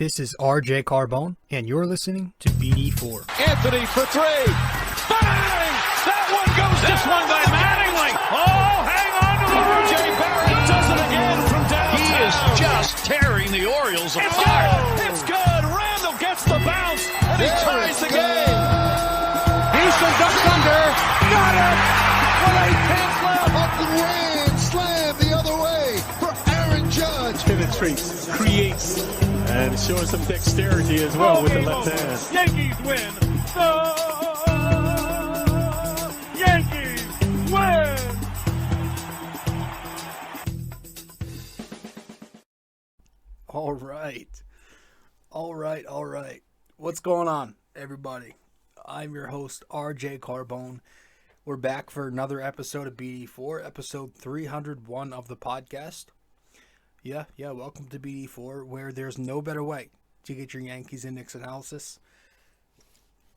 This is RJ Carbone, and you're listening to BD4. Anthony for three. Bang! That one goes down. This one by Mattingly. Oh, hang on to the RJ Barrett does it again from downtown. He is just tearing the Orioles apart. It's good. Randle gets the bounce, and he ties the game. Houston ducks under. Got it. With 8 tenths left. Up and ran. Slam the other way for Aaron Judge. Penetrates, creates, and showing some dexterity as well with the left hand. Yankees win. The Yankees win. All right. What's going on, everybody? I'm your host, RJ Carbone. We're back for another episode of BD4, episode 301 of the podcast. Yeah, welcome to BD4, where there's no better way to get your Yankees and Knicks analysis.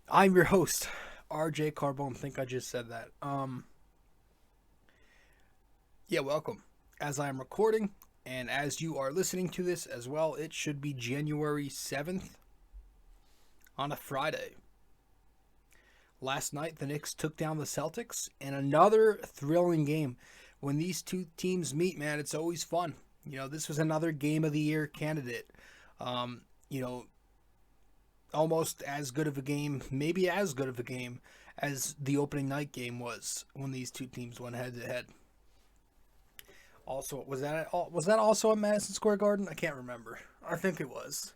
I'm your host, RJ Carbone. I think I just said that. Welcome. As I'm recording, and as you are listening to this as well, it should be January 7th on a Friday. Last night, the Knicks took down the Celtics in another thrilling game. When these two teams meet, man, it's always fun. You know, this was another game of the year candidate. Almost as good of a game, maybe as good of a game as the opening night game was when these two teams went head to head. Also, was that also at Madison Square Garden? I can't remember. I think it was.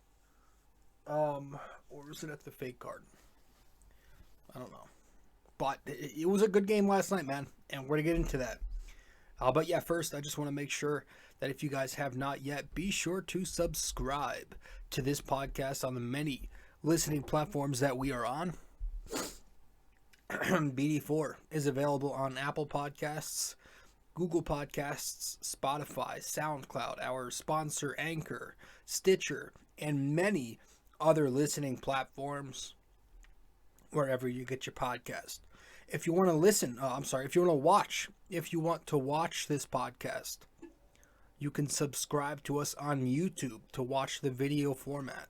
Or was it at the fake Garden? I don't know. But it was a good game last night, man. And we're going to get into that. But first, I just want to make sure that if you guys have not yet, be sure to subscribe to this podcast on the many listening platforms that we are on. BD4 is available on Apple Podcasts, Google Podcasts, Spotify, SoundCloud, our sponsor Anchor, Stitcher, and many other listening platforms wherever you get your podcast. If you want to watch this podcast, you can subscribe to us on YouTube to watch the video format.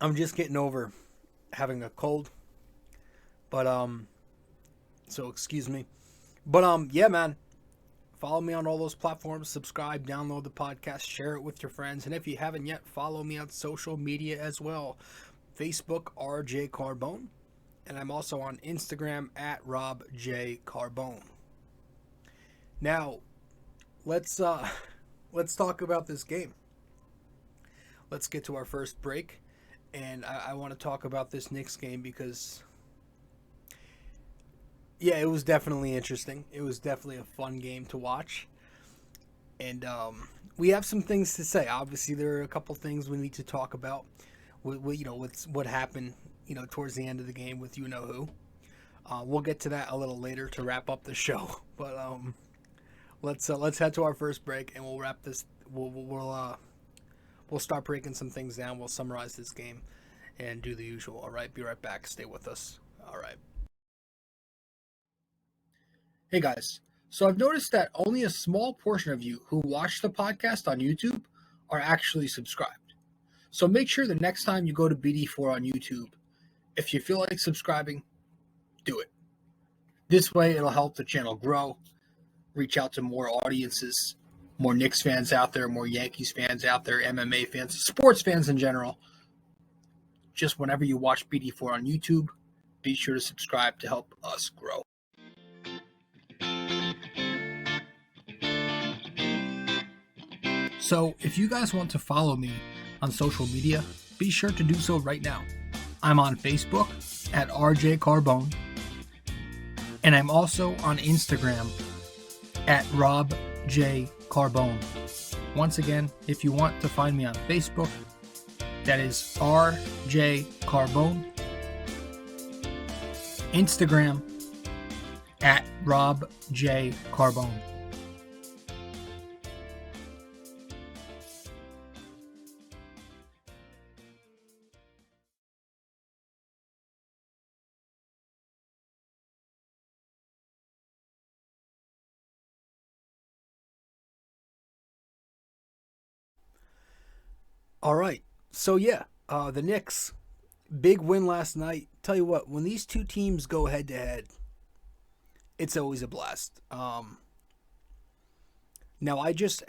I'm just getting over having a cold, but so excuse me. But man, follow me on all those platforms, subscribe, download the podcast, share it with your friends, and if you haven't yet, follow me on social media as well. Facebook, RJ Carbone, and I'm also on Instagram at RobJCarbone. Now, let's talk about this game. Let's get to our first break, and I want to talk about this Knicks game because, it was definitely interesting. It was definitely a fun game to watch, and we have some things to say. Obviously, there are a couple things we need to talk about. With what happened, towards the end of the game with who. We'll get to that a little later to wrap up the show. But let's head to our first break, and we'll wrap this. We'll start breaking some things down. We'll summarize this game and do the usual. All right, be right back. Stay with us. All right. Hey guys, so I've noticed that only a small portion of you who watch the podcast on YouTube are actually subscribed. So make sure the next time you go to BD4 on YouTube, if you feel like subscribing, do it. This way it'll help the channel grow, reach out to more audiences, more Knicks fans out there, more Yankees fans out there, MMA fans, sports fans in general. Just whenever you watch BD4 on YouTube, be sure to subscribe to help us grow. So if you guys want to follow me on social media, be sure to do so right now. I'm on Facebook at RJ Carbone, and I'm also on Instagram at RobJCarbone. Once again, if you want to find me on Facebook, that is RJ Carbone. Instagram at RobJCarbone. All right. So, yeah, the Knicks, big win last night. Tell you what, when these two teams go head-to-head, it's always a blast. Now, I just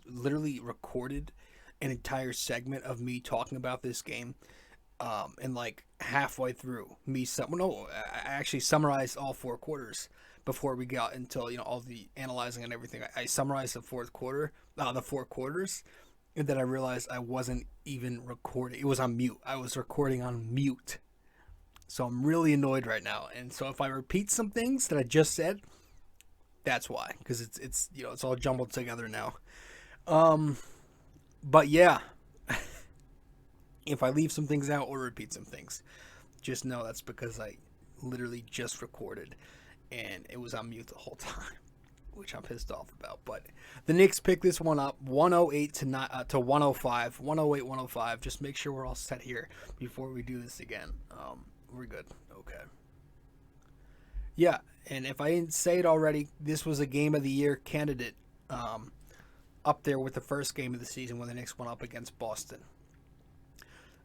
literally recorded an entire segment of me talking about this game, and like halfway through, I actually summarized all 4 quarters before we got into all the analyzing and everything. I summarized the 4 quarters, and then I realized I wasn't even recording. It was on mute. I was recording on mute. So I'm really annoyed right now. And so if I repeat some things that I just said, that's why, because it's it's all jumbled together now. But yeah, if I leave some things out or repeat some things, just know that's because I literally just recorded and it was on mute the whole time, which I'm pissed off about. But the Knicks picked this one up 108 to 105, 108-105. Just make sure we're all set here before we do this again. We're good. Okay. Yeah, and if I didn't say it already, this was a game of the year candidate, up there with the first game of the season when the Knicks went up against Boston.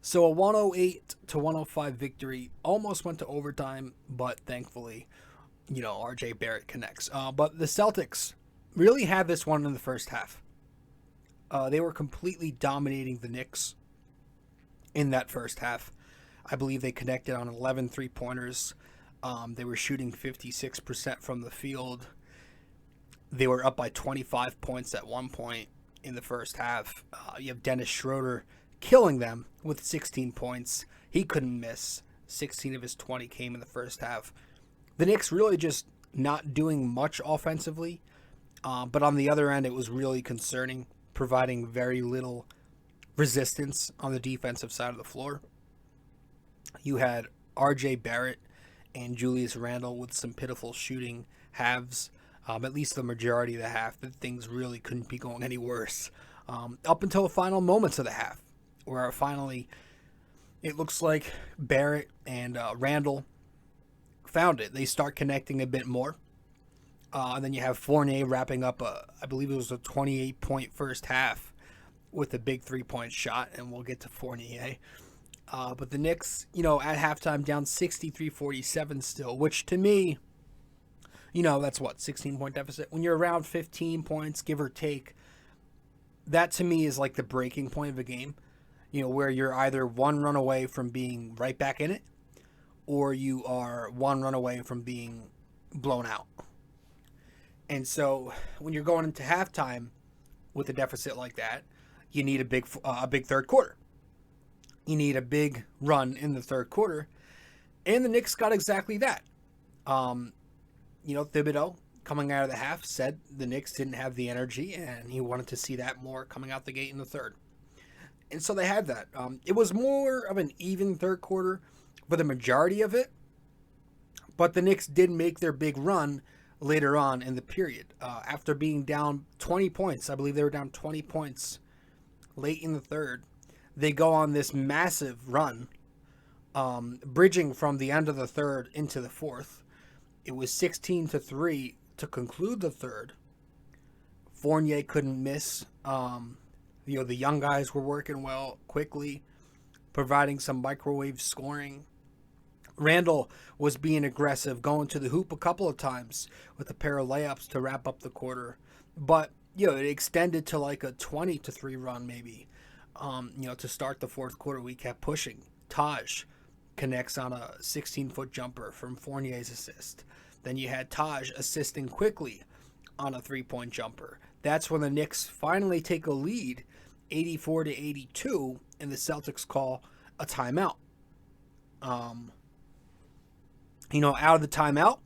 So a 108 to 105 victory, almost went to overtime, but thankfully, RJ Barrett connects. But the Celtics really had this one in the first half. They were completely dominating the Knicks in that first half. I believe they connected on 11 3-pointers. They were shooting 56% from the field. They were up by 25 points at one point in the first half. You have Dennis Schroeder killing them with 16 points. He couldn't miss. 16 of his 20 came in the first half. The Knicks really just not doing much offensively. But on the other end, it was really concerning, providing very little resistance on the defensive side of the floor. You had RJ Barrett and Julius Randle with some pitiful shooting halves. At least the majority of the half, that things really couldn't be going any worse. Up until the final moments of the half, where finally it looks like Barrett and Randle found it. They start connecting a bit more. And then you have Fournier wrapping up, I believe it was a 28-point first half with a big 3-point shot, and we'll get to Fournier. But the Knicks, at halftime down 63-47 still, which to me, that's what, 16-point deficit? When you're around 15 points, give or take, that to me is like the breaking point of a game, where you're either one run away from being right back in it, or you are one run away from being blown out. And so when you're going into halftime with a deficit like that, you need a big third quarter. You need a big run in the third quarter. And the Knicks got exactly that. Thibodeau, coming out of the half, said the Knicks didn't have the energy, and he wanted to see that more coming out the gate in the third. And so they had that. It was more of an even third quarter for the majority of it. But the Knicks did make their big run later on in the period. After being down 20 points, I believe they were down 20 points late in the third. They go on this massive run, bridging from the end of the third into the fourth. It was 16-3 to conclude the third. Fournier couldn't miss. The young guys were working well quickly, providing some microwave scoring. Randle was being aggressive, going to the hoop a couple of times with a pair of layups to wrap up the quarter. But, it extended to like a 20-3 run maybe. To start the fourth quarter, we kept pushing. Taj connects on a 16-foot jumper from Fournier's assist. Then you had Taj assisting quickly on a 3-point jumper. That's when the Knicks finally take a lead, 84-82, and the Celtics call a timeout. Out of the timeout,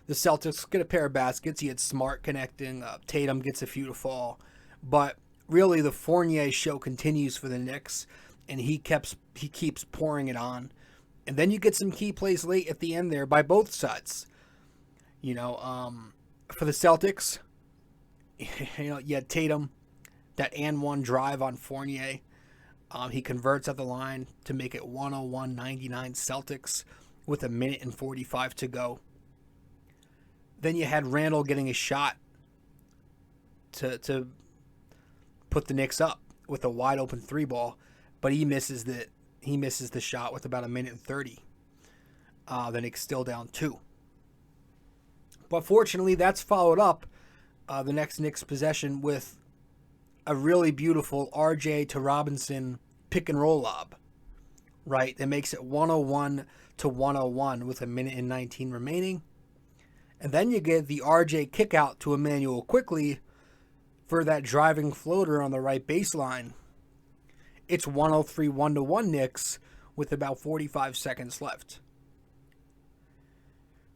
the Celtics get a pair of baskets. You had Smart connecting. Tatum gets a few to fall. But really, the Fournier show continues for the Knicks, and he keeps pouring it on. And then you get some key plays late at the end there by both sides. For the Celtics, you had Tatum, that and one drive on Fournier. He converts at the line to make it 101-99 Celtics with 1:45 to go. Then you had Randle getting a shot to put the Knicks up with a wide open 3 ball. but he misses the shot with about 1:30. The Knicks still down 2. But fortunately, that's followed up the next Knicks possession with a really beautiful RJ to Robinson pick and roll lob, right? That makes it 101-101 with 1:19 remaining. And then you get the RJ kick out to Emmanuel quickly for that driving floater on the right baseline. It's 103-101 Knicks with about 45 seconds left.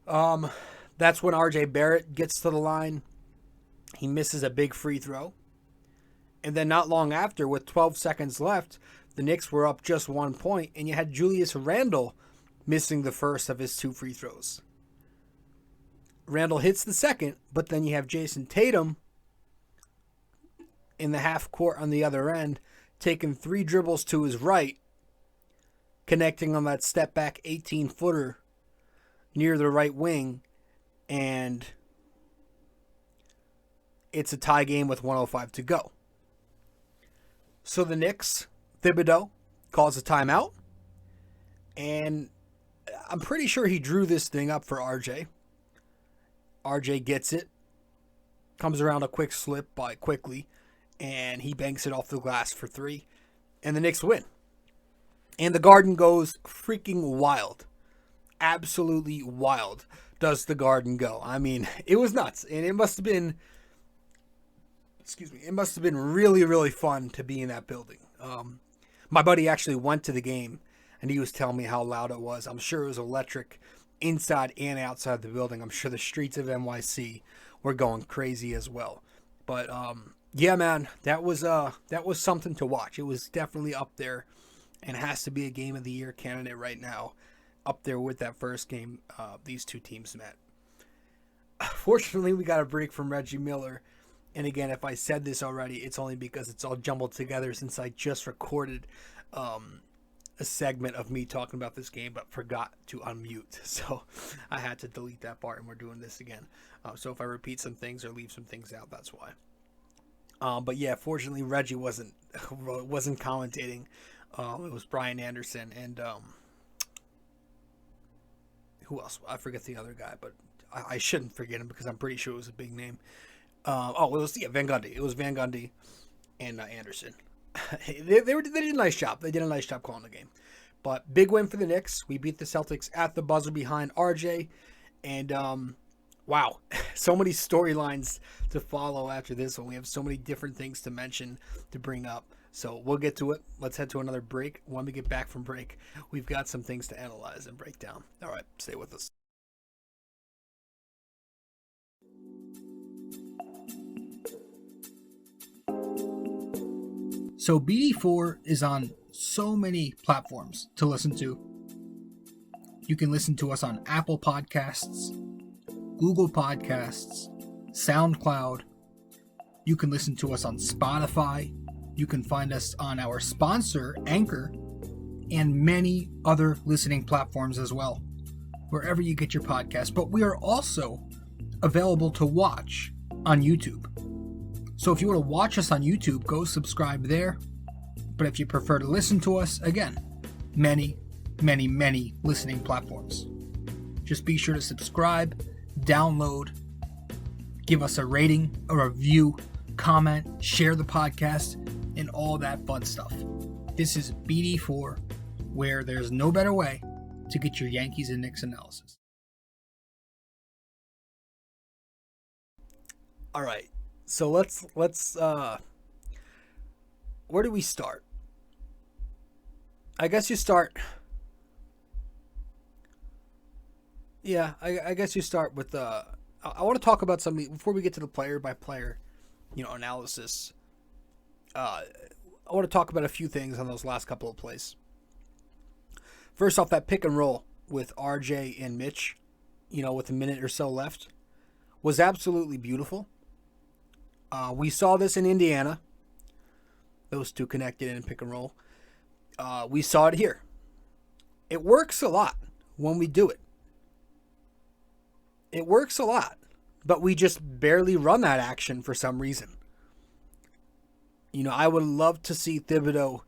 That's when RJ Barrett gets to the line. He misses a big free throw. And then not long after, with 12 seconds left, the Knicks were up just 1 point, and you had Julius Randle missing the first of his 2 free throws. Randle hits the second, but then you have Jason Tatum in the half court on the other end, taking 3 dribbles to his right, connecting on that step back 18-footer near the right wing, and it's a tie game with 1:05 to go. So the Knicks, Thibodeau, calls a timeout, and I'm pretty sure he drew this thing up for RJ. RJ gets it, comes around a quick slip by Quickly, and he banks it off the glass for 3, and the Knicks win. And the Garden goes freaking wild. Absolutely wild does the Garden go. I mean, it was nuts, and it must have been really, really fun to be in that building. My buddy actually went to the game, and he was telling me how loud it was. I'm sure it was electric inside and outside the building. I'm sure the streets of NYC were going crazy as well. But yeah, man, that was something to watch. It was definitely up there, and has to be a game of the year candidate right now, up there with that first game these two teams met. Fortunately, we got a break from Reggie Miller. And again, if I said this already, it's only because it's all jumbled together since I just recorded a segment of me talking about this game, but forgot to unmute. So I had to delete that part, and we're doing this again. So if I repeat some things or leave some things out, that's why. But yeah, fortunately, Reggie wasn't commentating. It was Brian Anderson and who else? I forget the other guy, but I shouldn't forget him because I'm pretty sure it was a big name. Van Gundy. It was Van Gundy and Anderson. they did a nice job. They did a nice job calling the game. But big win for the Knicks. We beat the Celtics at the buzzer behind RJ. And wow, so many storylines to follow after this one. We have so many different things to mention, to bring up. So we'll get to it. Let's head to another break. When we get back from break, we've got some things to analyze and break down. All right, stay with us. So BD4 is on so many platforms to listen to. You can listen to us on Apple Podcasts, Google Podcasts, SoundCloud. You can listen to us on Spotify. You can find us on our sponsor, Anchor, and many other listening platforms as well, wherever you get your podcast. But we are also available to watch on YouTube. So if you want to watch us on YouTube, go subscribe there. But if you prefer to listen to us, again, many, many, many listening platforms. Just be sure to subscribe, download, give us a rating, a review, comment, share the podcast, and all that fun stuff. This is BD4, where there's no better way to get your Yankees and Knicks analysis. All right. So let's where do we start? I guess you start. Yeah, I guess you start with I want to talk about something before we get to the player by player, analysis. I want to talk about a few things on those last couple of plays. First off, that pick and roll with RJ and Mitch, with a minute or so left, was absolutely beautiful. We saw this in Indiana. Those two connected in pick and roll. We saw it here. It works a lot when we do it. It works a lot, but we just barely run that action for some reason. I would love to see Thibodeau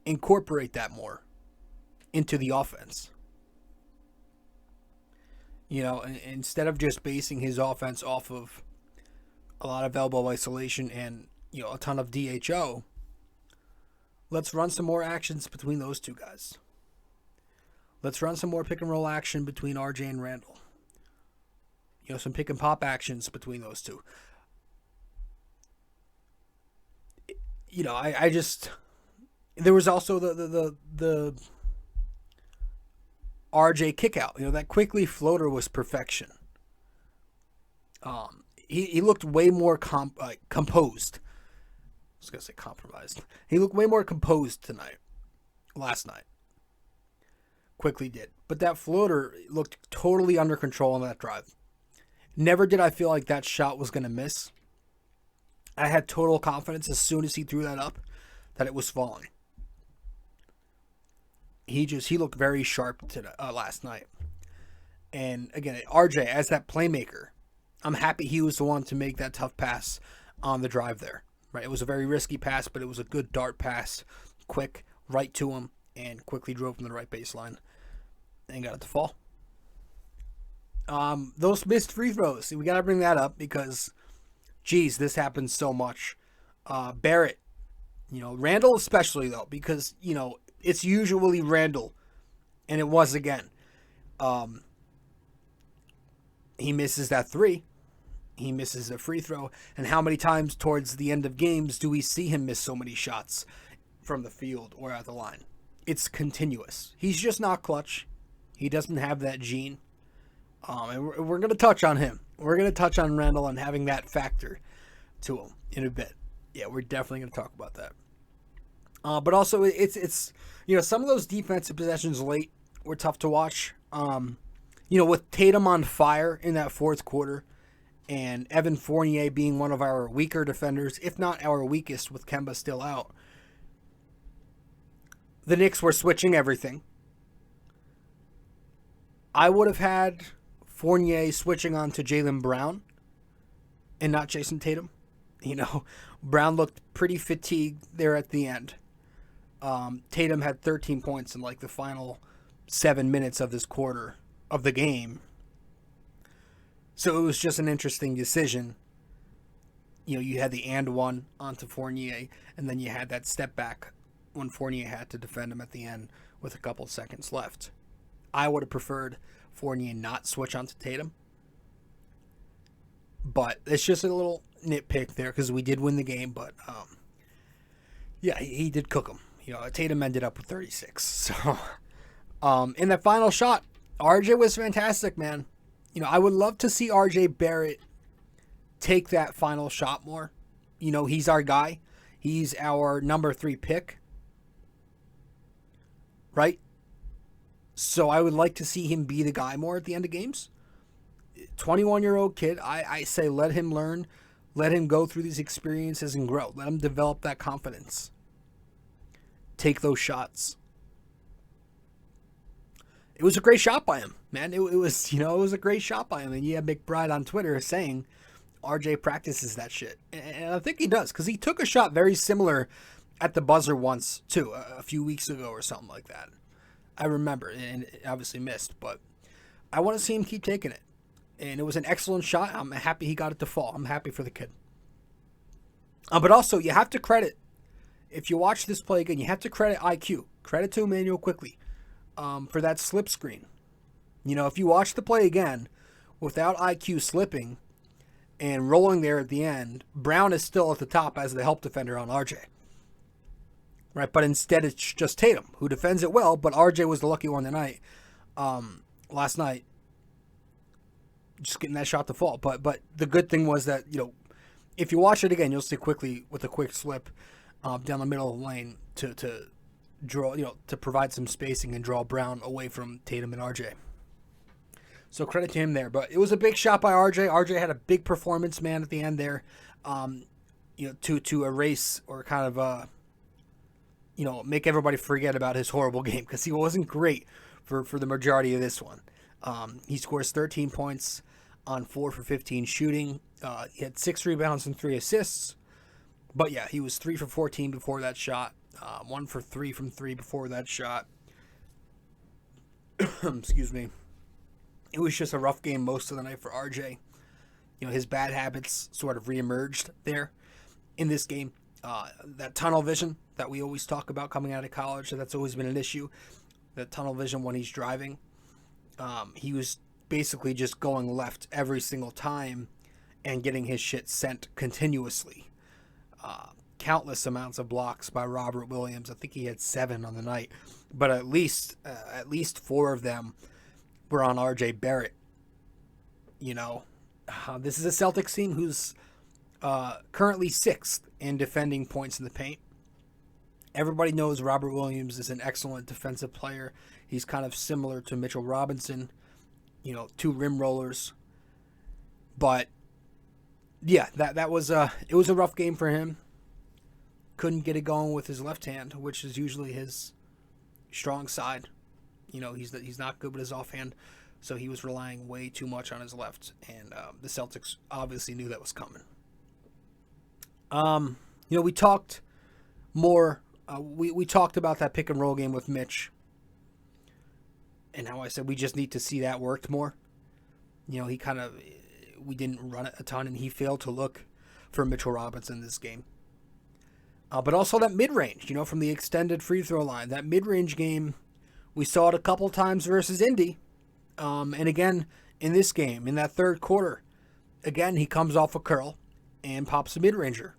incorporate that more into the offense. You know, instead of just basing his offense off of a lot of elbow isolation and, you know, a ton of DHO, let's run some more actions between those two guys. Let's run some more pick and roll action between RJ and Randle. You know, some pick and pop actions between those two. You know, I just... There was also the RJ kick out. You know, that quickly floater was perfection. He looked way more composed. I was going to say compromised. He looked way more composed last night. Quickly did. But that floater looked totally under control on that drive. Never did I feel like that shot was going to miss. I had total confidence as soon as he threw that up that it was falling. He looked very sharp last night. And again, RJ, as that playmaker, I'm happy he was the one to make that tough pass on the drive there. Right? It was a very risky pass, but it was a good dart pass. Quick, right to him, and quickly drove from the right baseline and got it to fall. Those missed free throws, we got to bring that up because, geez, this happens so much. Barrett, you know, Randle especially, though, because, you know, it's usually Randle, and it was again. He misses that three. He misses a free throw. And how many times towards the end of games do we see him miss so many shots from the field or at the line? It's continuous. He's just not clutch. He doesn't have that gene. And we're going to touch on him. We're going to touch on Randle and having that factor to him in a bit. Yeah, we're definitely going to talk about that. But also, it's you know, some of those defensive possessions late were tough to watch. You know, with Tatum on fire in that fourth quarter and Evan Fournier being one of our weaker defenders, if not our weakest with Kemba still out, the Knicks were switching everything. I would have had Fournier switching on to Jaylen Brown and not Jason Tatum. You know, Brown looked pretty fatigued there at the end. Tatum had 13 points in like the final 7 minutes of this quarter of the game. So it was just an interesting decision. You know, you had the and one onto Fournier, and then you had that step back when Fournier had to defend him at the end with a couple seconds left. I would have preferred Fournier not switch onto Tatum. But it's just a little nitpick there because we did win the game. But, yeah, he did cook him. You know, Tatum ended up with 36. So, in that final shot, RJ was fantastic, man. You know, I would love to see RJ Barrett take that final shot more. You know, he's our guy. He's our number 3 pick. Right? So I would like to see him be the guy more at the end of games. 21-year-old kid, I say let him learn. Let him go through these experiences and grow. Let him develop that confidence. Take those shots. It was a great shot by him, man. It was, you know, it was a great shot by him. And you have McBride on Twitter saying RJ practices that shit. And I think he does, because he took a shot very similar at the buzzer once, too, a few weeks ago or something like that. I remember, and it obviously missed, but I want to see him keep taking it. And it was an excellent shot. I'm happy he got it to fall. I'm happy for the kid. But also, you have to credit, if you watch this play again, you have to credit IQ. Credit to Emmanuel Quickley for that slip screen. You know, if you watch the play again, without IQ slipping and rolling there at the end, Brown is still at the top as the help defender on RJ. Right, but instead it's just Tatum, who defends it well, but RJ was the lucky one tonight, last night, just getting that shot to fall. But the good thing was that, you know, if you watch it again, you'll see Quickley with a quick slip down the middle of the lane to draw, you know, to provide some spacing and draw Brown away from Tatum and RJ. So credit to him there. But it was a big shot by RJ. RJ had a big performance, man, at the end there, you know, to erase or kind of, you know, make everybody forget about his horrible game, because he wasn't great for the majority of this one. He scores 13 points on 4 for 15 shooting. He had 6 rebounds and 3 assists. But yeah, he was 3 for 14 before that shot. 1 for 3 from 3 before that shot. Excuse me. It was just a rough game most of the night for RJ. You know, his bad habits sort of reemerged there in this game. That tunnel vision that we always talk about coming out of college, that's always been an issue. That tunnel vision when he's driving. He was basically just going left every single time and getting his shit sent continuously. Countless amounts of blocks by Robert Williams. I think he had 7 on the night, but at least 4 of them were on RJ Barrett. You know, this is a Celtics team who's currently 6th in defending points in the paint. Everybody knows Robert Williams is an excellent defensive player. He's kind of similar to Mitchell Robinson, you know, 2 rim rollers. But yeah, it was a rough game for him. Couldn't get it going with his left hand, which is usually his strong side. You know, he's not good with his offhand, so he was relying way too much on his left, and the Celtics obviously knew that was coming. You know, we talked more. We talked about that pick and roll game with Mitch, and how I said we just need to see that worked more. You know, we didn't run it a ton, and he failed to look for Mitchell Robinson this game. But also that mid-range, you know, from the extended free throw line. That mid-range game, we saw it a couple times versus Indy. And again, in this game, in that third quarter, again, he comes off a curl and pops a mid-ranger.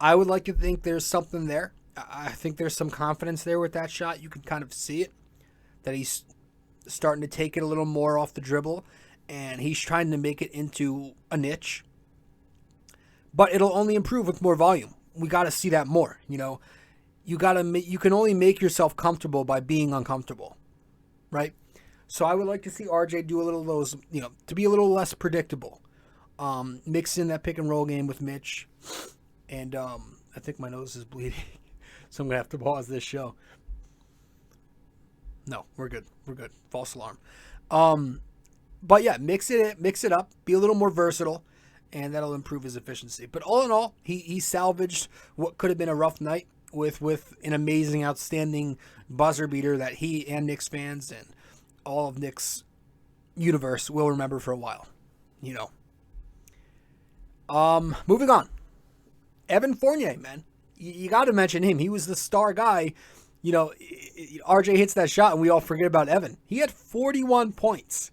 I would like to think there's something there. I think there's some confidence there with that shot. You can kind of see it, that he's starting to take it a little more off the dribble, and he's trying to make it into a niche. But it'll only improve with more volume. We got to see that more, you know. You can only make yourself comfortable by being uncomfortable, right? So I would like to see RJ do a little of those, you know, to be a little less predictable. Mix in that pick and roll game with Mitch. And I think my nose is bleeding, so I'm going to have to pause this show. No, we're good. We're good. False alarm. But yeah, mix it up. Be a little more versatile, and that'll improve his efficiency. But all in all, he salvaged what could have been a rough night with an amazing, outstanding buzzer beater that he and Knicks fans and all of Knicks universe will remember for a while. You know. Moving on. Evan Fournier, man. You got to mention him. He was the star guy. You know, RJ hits that shot and we all forget about Evan. He had 41 points.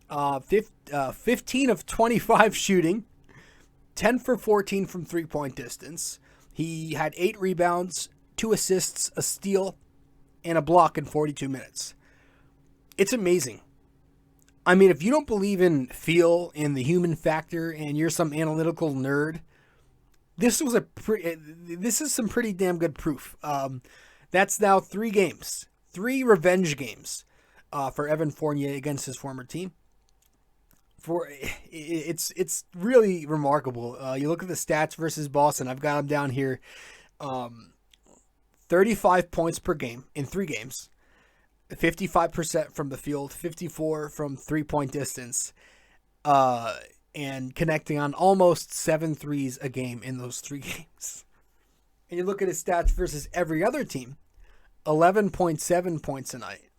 15 of 25 shooting. 10 for 14 from three-point distance. He had 8 rebounds, 2 assists, a steal, and a block in 42 minutes. It's amazing. I mean, if you don't believe in feel and the human factor and you're some analytical nerd, this is some pretty damn good proof. That's now 3 games, 3 revenge games for Evan Fournier against his former team. It's really remarkable. You look at the stats versus Boston. I've got them down here. 35 points per game in 3 games. 55% from the field, 54 from 3-point distance, and connecting on almost 7 threes a game in those 3 games. And you look at his stats versus every other team, 11.7 points a night,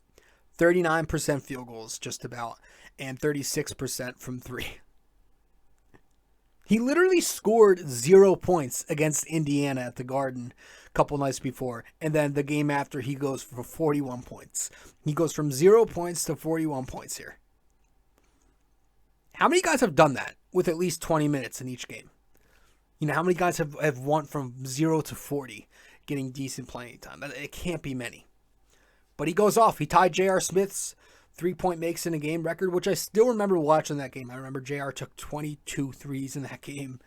39% field goals just about, and 36% from 3. He literally scored 0 points against Indiana at the Garden a couple nights before, and then the game after he goes for 41 points. He goes from 0 points to 41 points here. How many guys have done that with at least 20 minutes in each game? You know, how many guys have won from 0 to 40, getting decent playing time? It can't be many. But he goes off. He tied J.R. Smith's 3-point makes in a game record, which I still remember watching that game. I remember J.R. took 22 threes in that game.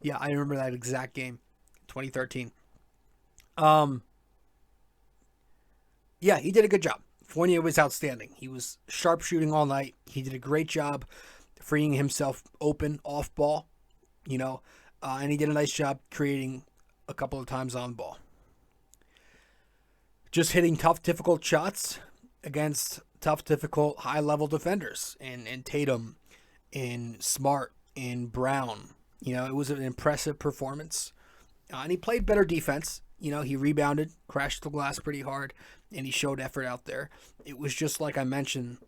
Yeah, I remember that exact game, 2013. Yeah, he did a good job. Fournier was outstanding. He was sharp shooting all night. He did a great job freeing himself open off ball, you know, and he did a nice job creating a couple of times on ball. Just hitting tough, difficult shots against tough, difficult, high-level defenders in Tatum, in Smart, in Brown. You know, it was an impressive performance. And he played better defense he rebounded, crashed the glass pretty hard, and he showed effort out there. It was just like I mentioned,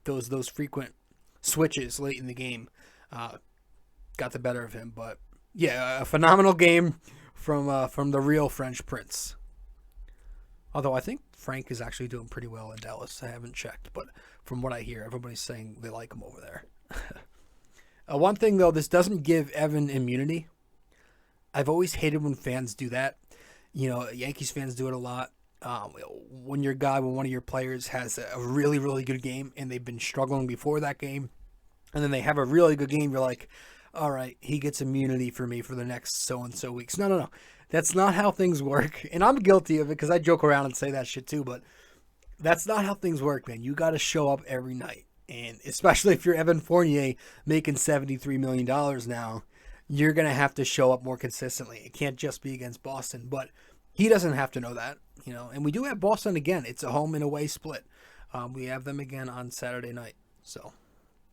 those frequent switches late in the game got the better of him. But yeah, a phenomenal game from the real French Prince. Although I think Frank is actually doing pretty well in Dallas. I haven't checked, but from what I hear, everybody's saying they like him over there. One thing, though, this doesn't give Evan immunity. I've always hated when fans do that. Yankees fans do it a lot. When one of your players has a really, really good game and they've been struggling before that game, and then they have a really good game, you're like, all right, he gets immunity for me for the next so-and-so weeks. No. That's not how things work. And I'm guilty of it because I joke around and say that shit too, but that's not how things work, man. You got to show up every night. And especially if you're Evan Fournier making $73 million now, you're going to have to show up more consistently. It can't just be against Boston, but he doesn't have to know that, And we do have Boston again. It's a home and away split. We have them again on Saturday night. So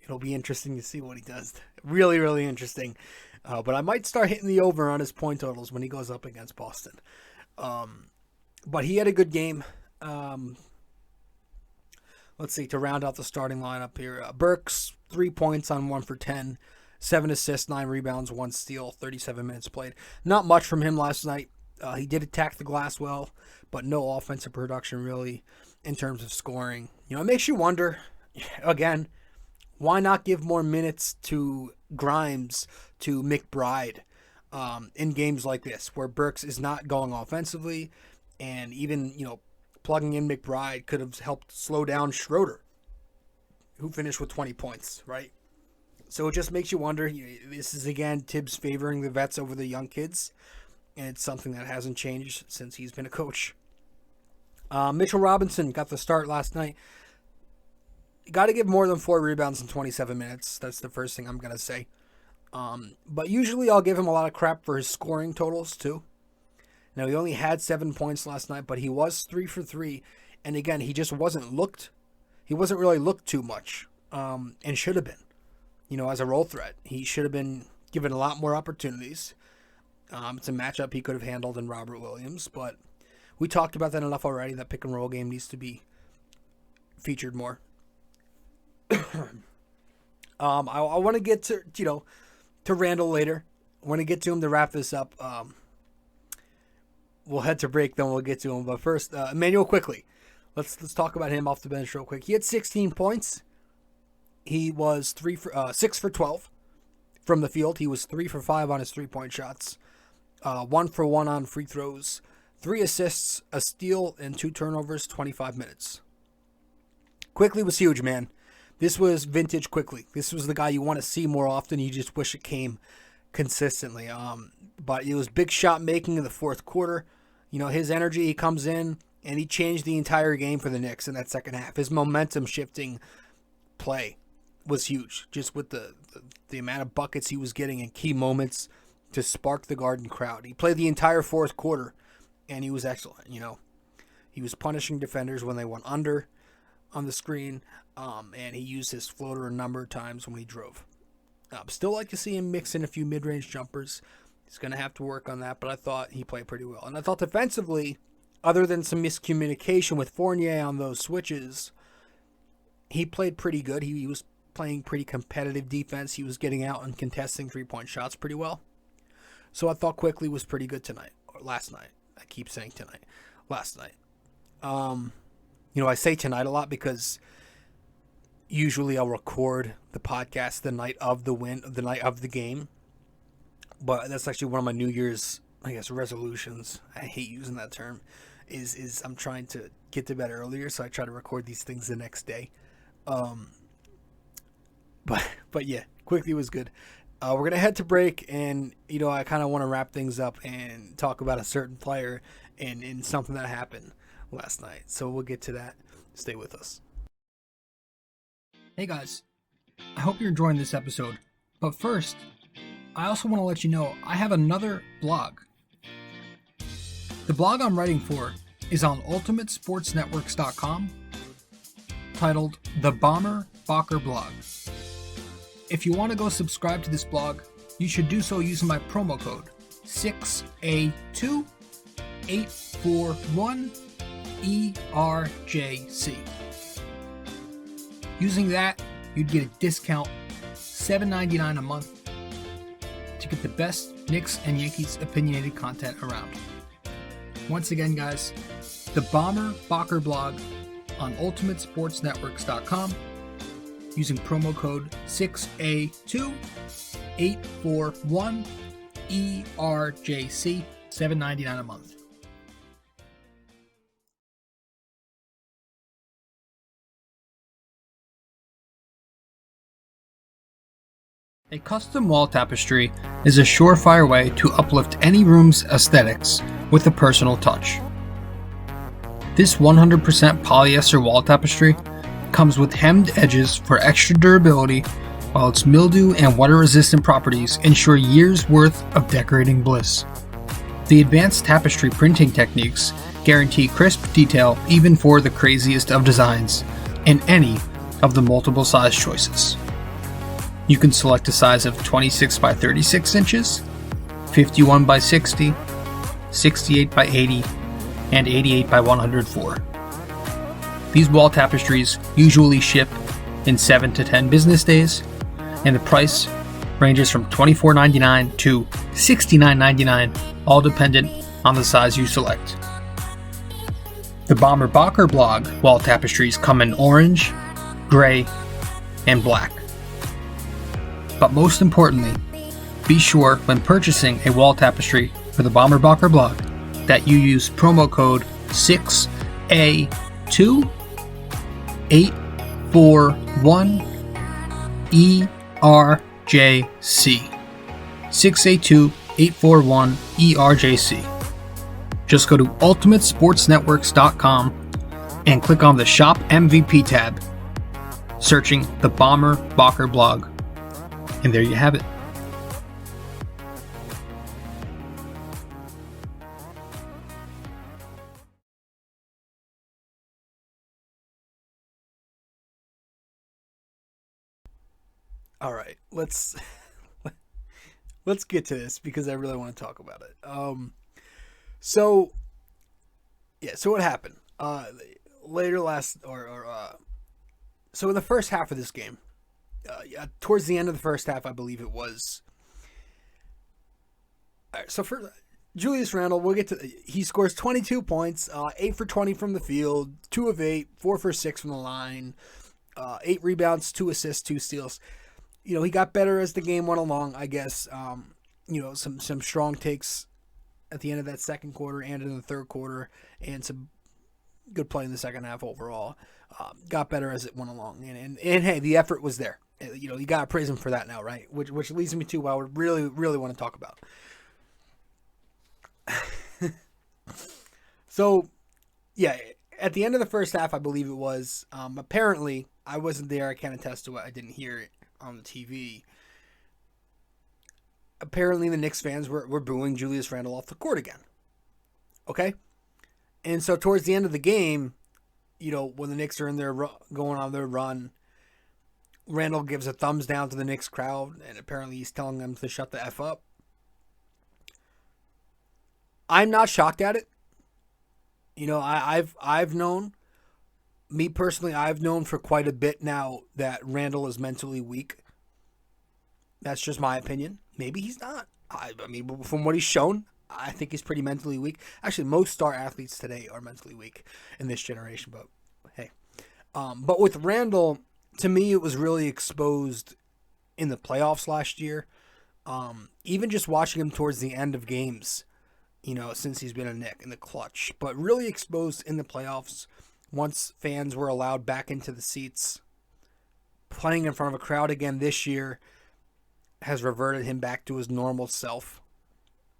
it'll be interesting to see what he does. Really, really interesting. But I might start hitting the over on his point totals when he goes up against Boston. But he had a good game. Let's see, to round out the starting lineup here. Burks, 3 points on 1 for 10. 7 assists, 9 rebounds, 1 steal, 37 minutes played. Not much from him last night. He did attack the glass well, but no offensive production really in terms of scoring. It makes you wonder, again, why not give more minutes to Grimes, to McBride in games like this where Burks is not going offensively, and even, plugging in McBride could have helped slow down Schroeder, who finished with 20 points, right? So it just makes you wonder. This is, again, Tibbs favoring the vets over the young kids, and it's something that hasn't changed since he's been a coach. Mitchell Robinson got the start last night. Got to give more than 4 rebounds in 27 minutes. That's the first thing I'm going to say. But usually I'll give him a lot of crap for his scoring totals too. Now, he only had 7 points last night, but he was 3 for 3. And again, he wasn't really looked too much, and should have been, as a role threat. He should have been given a lot more opportunities. It's a matchup he could have handled in Robert Williams, but we talked about that enough already. That pick and roll game needs to be featured more. I want to get to Randle later. I want to get to him to wrap this up. We'll head to break, then we'll get to him. But first, Emmanuel quickly. Let's talk about him off the bench real quick. He had 16 points. He was 6 for 12 from the field. He was 3 for 5 on his 3-point shots. 1 for 1 on free throws. 3 assists, a steal, and 2 turnovers, 25 minutes. Quickly was huge, man. This was vintage Quickly. This was the guy you want to see more often. You just wish it came consistently. But it was big shot making in the fourth quarter. His energy, he comes in, and he changed the entire game for the Knicks in that second half. His momentum shifting play was huge, just with the amount of buckets he was getting in key moments to spark the Garden crowd. He played the entire fourth quarter, and he was excellent. He was punishing defenders when they went under on the screen, and he used his floater a number of times when he drove. Still like to see him mix in a few mid-range jumpers. He's going to have to work on that, but I thought he played pretty well. And I thought defensively, other than some miscommunication with Fournier on those switches, he played pretty good. He was playing pretty competitive defense. He was getting out and contesting 3-point shots pretty well. So I thought Quickly was pretty good tonight, or last night. I keep saying tonight. Last night. I say tonight a lot because usually I'll record the podcast the night of the night of the game. But that's actually one of my New Year's, resolutions. I hate using that term. Is I'm trying to get to bed earlier, so I try to record these things the next day. But yeah, Quickly was good. We're going to head to break, and, I kind of want to wrap things up and talk about a certain player and something that happened last night. So we'll get to that. Stay with us. Hey guys, I hope you're enjoying this episode. But first, I also want to let you know I have another blog. The blog I'm writing for is on ultimatesportsnetworks.com, titled The Bomber Bacher Blog. If you want to go subscribe to this blog, you should do so using my promo code 6A2 841-ERJC. Using that, you'd get a discount $7.99 a month to get the best Knicks and Yankees opinionated content around. Once again, guys, the Bomber Bocker blog on ultimatesportsnetworks.com using promo code 6A2 841 ERJC, $7.99 a month. A custom wall tapestry is a surefire way to uplift any room's aesthetics with a personal touch. This 100% polyester wall tapestry comes with hemmed edges for extra durability, while its mildew and water-resistant properties ensure years' worth of decorating bliss. The advanced tapestry printing techniques guarantee crisp detail even for the craziest of designs in any of the multiple size choices. You can select a size of 26 by 36 inches, 51 by 60, 68 by 80, and 88 by 104. These wall tapestries usually ship in 7 to 10 business days, and the price ranges from $24.99 to $69.99, all dependent on the size you select. The Bomber Bocker blog wall tapestries come in orange, gray, and black. But most importantly, be sure when purchasing a wall tapestry for the Bomber Bocker blog that you use promo code 6A2 841 ERJC. 6A2 841 ERJC. Just go to ultimatesportsnetworks.com and click on the Shop MVP tab, searching the Bomber Bocker blog. And there you have it. All right, let's get to this because I really want to talk about it. So what happened? So in the first half of this game, towards the end of the first half, I believe it was. All right, so for Julius Randle, he scores 22 points, 8 for 20 from the field, 2 of 8, 4 for 6 from the line, 8 rebounds, 2 assists, 2 steals. You know, he got better as the game went along, I guess. Some strong takes at the end of that second quarter and in the third quarter, and some good play in the second half overall. Got better as it went along, and hey, the effort was there. You know, you gotta praise him for that now, right? Which leads me to what I would really, really want to talk about. So, yeah, at the end of the first half, I believe it was. Apparently, I wasn't there. I can't attest to it. I didn't hear it on the TV. Apparently, the Knicks fans were booing Julius Randle off the court again. Okay? And so, towards the end of the game, you know, when the Knicks are in their going on their run, Randle gives a thumbs down to the Knicks crowd, and apparently he's telling them to shut the F up. I'm not shocked at it. You know, I've known, me personally, I've known for quite a bit now that Randle is mentally weak. That's just my opinion. Maybe he's not. I mean, from what he's shown, I think he's pretty mentally weak. Actually, most star athletes today are mentally weak in this generation, but hey. But with Randle, to me, it was really exposed in the playoffs last year. Even just watching him towards the end of games, you know, since he's been a Knick in the clutch. But really exposed in the playoffs once fans were allowed back into the seats. Playing in front of a crowd again this year has reverted him back to his normal self.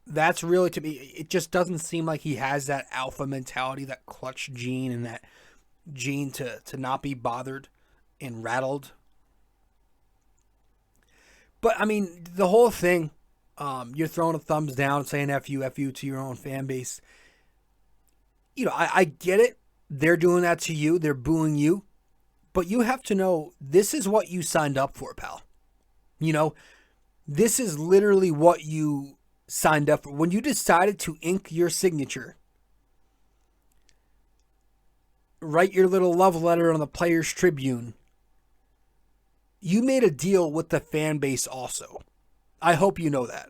That's really, to me, it just doesn't seem like he has that alpha mentality, that clutch gene, and that gene to not be bothered and rattled. But, I mean, the whole thing, you're throwing a thumbs down, saying F you to your own fan base. You know, I get it. They're doing that to you. They're booing you. But you have to know, this is what you signed up for, pal. You know, this is literally what you signed up for. When you decided to ink your signature write your little love letter on the Players Tribune, you made a deal with the fan base also. I hope you know that.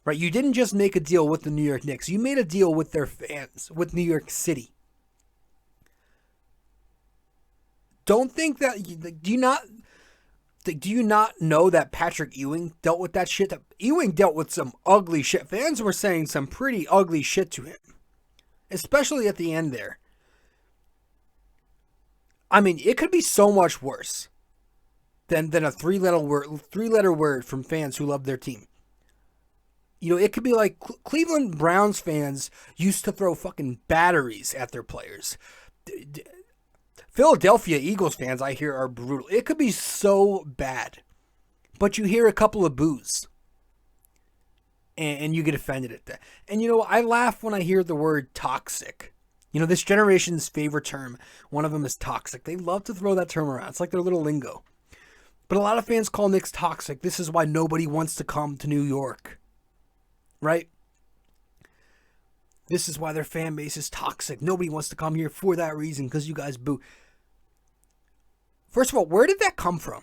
Right? You didn't just make a deal with the New York Knicks. You made a deal with their fans, with New York City. Don't think that... Do you not know that Patrick Ewing dealt with that shit? That Ewing dealt with some ugly shit. Fans were saying some pretty ugly shit to him. Especially at the end there. I mean, it could be so much worse than a three-letter word from fans who love their team. You know, it could be like Cleveland Browns fans used to throw fucking batteries at their players. Philadelphia Eagles fans, I hear, are brutal. It could be so bad. But you hear a couple of boos. And you get offended at that. And you know, I laugh when I hear the word toxic. You know, this generation's favorite term, one of them is toxic. They love to throw that term around. It's like their little lingo. But a lot of fans call Knicks toxic. This is why nobody wants to come to New York. Right? This is why their fan base is toxic. Nobody wants to come here for that reason, because you guys boo. First of all, where did that come from?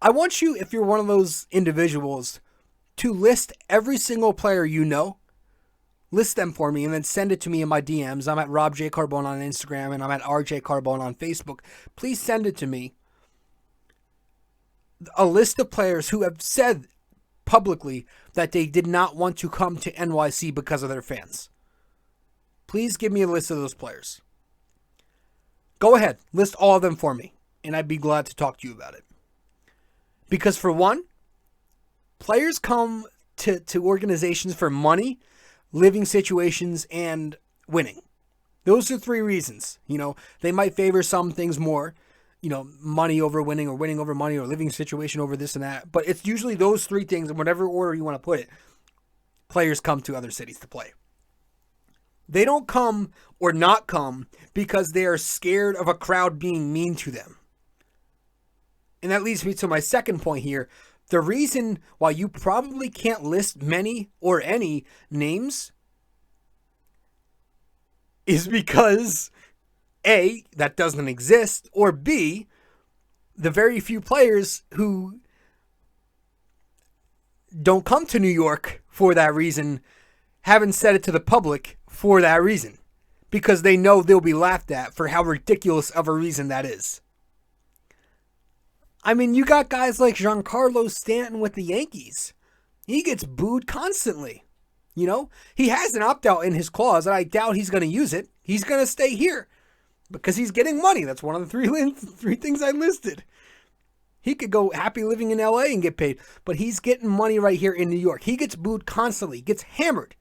I want you, if you're one of those individuals, to list every single player you know. List them for me and then send it to me in my DMs. I'm at rjcarbone on Instagram and I'm at rjcarbone on Facebook. Please send it to me. A list of players who have said publicly that they did not want to come to NYC because of their fans. Please give me a list of those players. Go ahead, list all of them for me, and I'd be glad to talk to you about it. Because for one, players come to organizations for money, living situations, and winning. Those are three reasons. You know, they might favor some things more. You know, money over winning, or winning over money, or living situation over this and that. But it's usually those three things, in whatever order you want to put it, players come to other cities to play. They don't come or not come because they are scared of a crowd being mean to them. And that leads me to my second point here. The reason why you probably can't list many or any names is because A, that doesn't exist, or B, the very few players who don't come to New York for that reason haven't said it to the public for that reason, because they know they'll be laughed at for how ridiculous of a reason that is. I mean, you got guys like Giancarlo Stanton with the Yankees. He gets booed constantly. You know, he has an opt-out in his clause, and I doubt he's going to use it. He's going to stay here because he's getting money. That's one of the three things I listed. He could go happy living in LA and get paid, but he's getting money right here in New York. He gets booed constantly, gets hammered.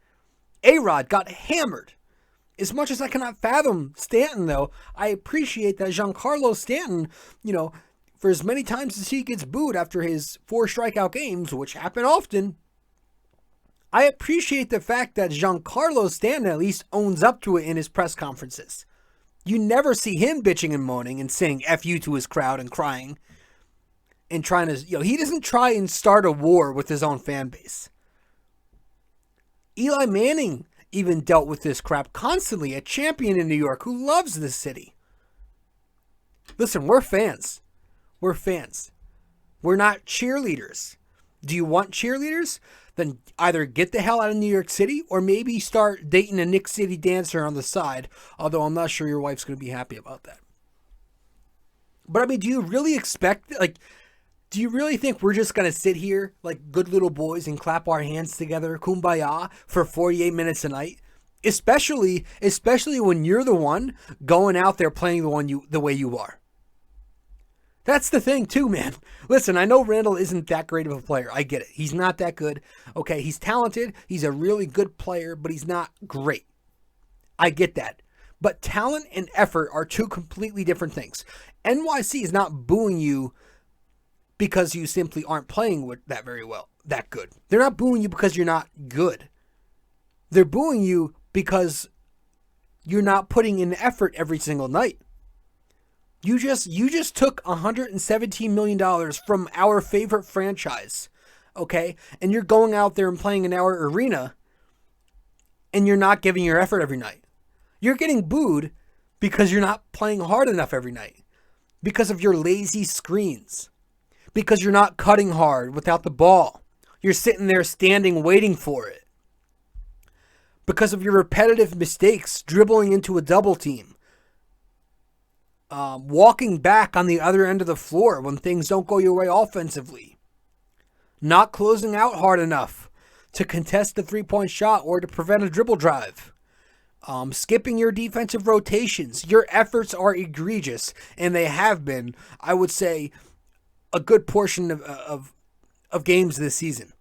A-Rod got hammered. As much as I cannot fathom Stanton, though, I appreciate that Giancarlo Stanton, you know, for as many times as he gets booed after his 4 strikeout games, which happen often, I appreciate the fact that Giancarlo Stanton at least owns up to it in his press conferences. You never see him bitching and moaning and saying F you to his crowd and crying and trying to, you know, he doesn't try and start a war with his own fan base. Eli Manning even dealt with this crap constantly, a champion in New York who loves this city. Listen, we're fans. We're fans. We're not cheerleaders. Do you want cheerleaders? Then either get the hell out of New York City or maybe start dating a Knicks City dancer on the side, although I'm not sure your wife's going to be happy about that. But I mean, do you really expect, like, do you really think we're just going to sit here like good little boys and clap our hands together, kumbaya, for 48 minutes a night? Especially when you're the one going out there playing the way you are. That's the thing too, man. Listen, I know Randle isn't that great of a player. I get it. He's not that good. Okay, he's talented. He's a really good player, but he's not great. I get that. But talent and effort are two completely different things. NYC is not booing you because you simply aren't playing with that very well, that good. They're not booing you because you're not good. They're booing you because you're not putting in effort every single night. You just took $117 million from our favorite franchise, okay? And you're going out there and playing in our arena, and you're not giving your effort every night. You're getting booed Because you're not playing hard enough every night. Because of your lazy screens. Because you're not cutting hard without the ball. You're sitting there standing waiting for it. Because of your repetitive mistakes, dribbling into a double team. Walking back on the other end of the floor when things don't go your way offensively. Not closing out hard enough to contest the three-point shot or to prevent a dribble drive. Skipping your defensive rotations. Your efforts are egregious, and they have been, I would say, a good portion of games this season.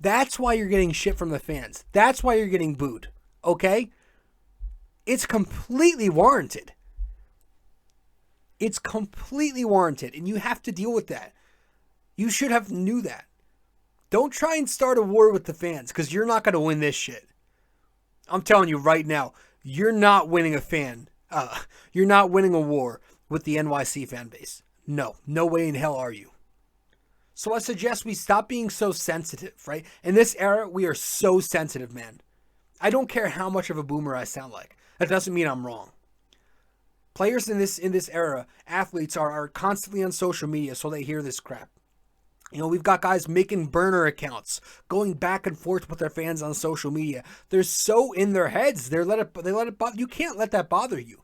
That's why you're getting shit from the fans. That's why you're getting booed. Okay? It's completely warranted. It's completely warranted, and you have to deal with that. You should have knew that. Don't try and start a war with the fans, because you're not going to win this shit. I'm telling you right now, you're not winning you're not winning a war with the NYC fan base. No way in hell are you. So I suggest we stop being so sensitive, right? In this era, we are so sensitive, man. I don't care how much of a boomer I sound like. That doesn't mean I'm wrong. Players in this era, athletes are constantly on social media, so they hear this crap. You know, we've got guys making burner accounts, going back and forth with their fans on social media. They're so in their heads. They let it bother. You can't let that bother you.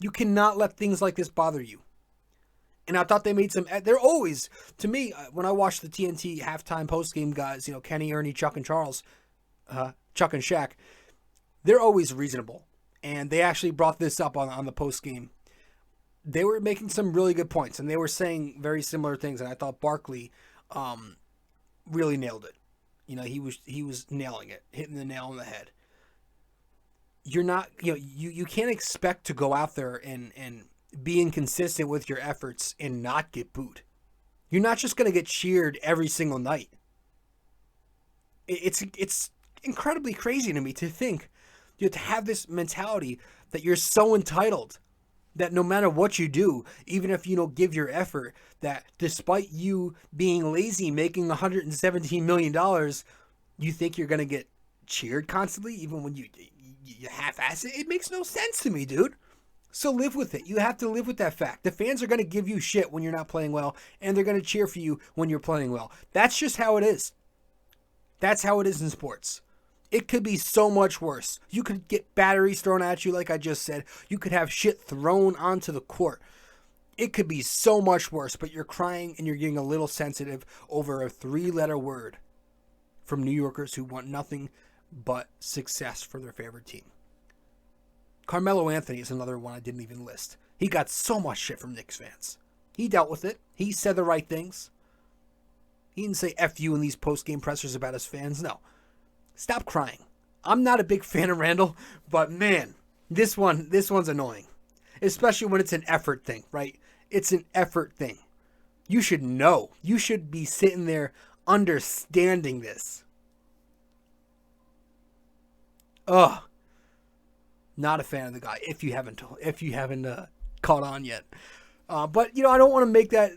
You cannot let things like this bother you. And I thought they made some. They're always, to me, when I watch the TNT halftime postgame guys, you know, Kenny, Ernie, Chuck, and Charles, Chuck and Shaq, they're always reasonable. And they actually brought this up on the postgame. They were making some really good points, and they were saying very similar things. And I thought Barkley really nailed it. You know, he was nailing it, hitting the nail on the head. You're not, you know, you can't expect to go out there and be inconsistent with your efforts and not get booed. You're not just going to get cheered every single night. It's incredibly crazy to me to think you have to have this mentality that you're so entitled that no matter what you do, even if you don't give your effort, that despite you being lazy, making $117 million, you think you're going to get cheered constantly, even when you half-ass it. It makes no sense to me, dude. So live with it. You have to live with that fact. The fans are going to give you shit when you're not playing well, and they're going to cheer for you when you're playing well. That's just how it is. That's how it is in sports. It could be so much worse. You could get batteries thrown at you, like I just said. You could have shit thrown onto the court. It could be so much worse, but you're crying and you're getting a little sensitive over a 3-letter word from New Yorkers who want nothing but success for their favorite team. Carmelo Anthony is another one I didn't even list. He got so much shit from Knicks fans. He dealt with it. He said the right things. He didn't say F you in these post-game pressers about his fans. No. Stop crying. I'm not a big fan of Randle, but man, this one's annoying. Especially when it's an effort thing, right? It's an effort thing. You should know. You should be sitting there understanding this. Ugh. Not a fan of the guy, if you haven't caught on yet. But, you know, I don't want to make that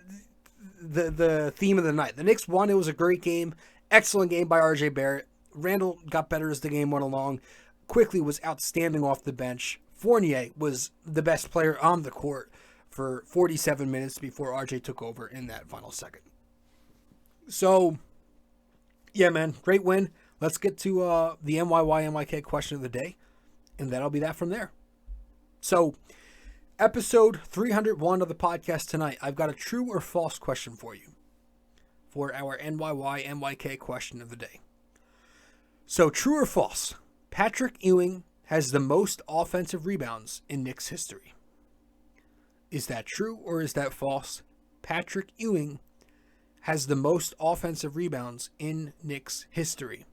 the theme of the night. The Knicks won. It was a great game. Excellent game by RJ Barrett. Randle got better as the game went along. Quickly was outstanding off the bench. Fournier was the best player on the court for 47 minutes before RJ took over in that final second. So, yeah, man, great win. Let's get to the NYY-NYK question of the day. And that'll be that from there. So, episode 301 of the podcast tonight, I've got a true or false question for you for our NYY-NYK question of the day. So, true or false, Patrick Ewing has the most offensive rebounds in Knicks history. Is that true or is that false? Patrick Ewing has the most offensive rebounds in Knicks history.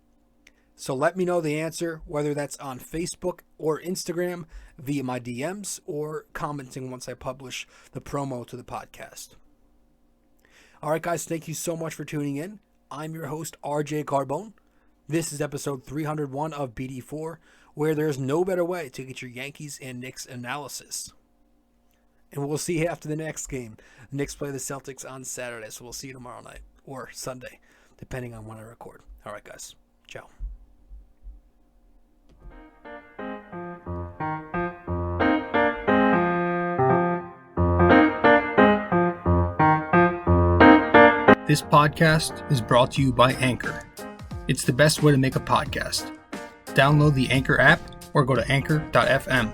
So let me know the answer, whether that's on Facebook or Instagram via my DMs or commenting once I publish the promo to the podcast. All right, guys, thank you so much for tuning in. I'm your host, RJ Carbone. This is episode 301 of BD4, where there's no better way to get your Yankees and Knicks analysis. And we'll see you after the next game. The Knicks play the Celtics on Saturday, so we'll see you tomorrow night or Sunday, depending on when I record. All right, guys. Ciao. This podcast is brought to you by Anchor. It's the best way to make a podcast. Download the Anchor app or go to anchor.fm.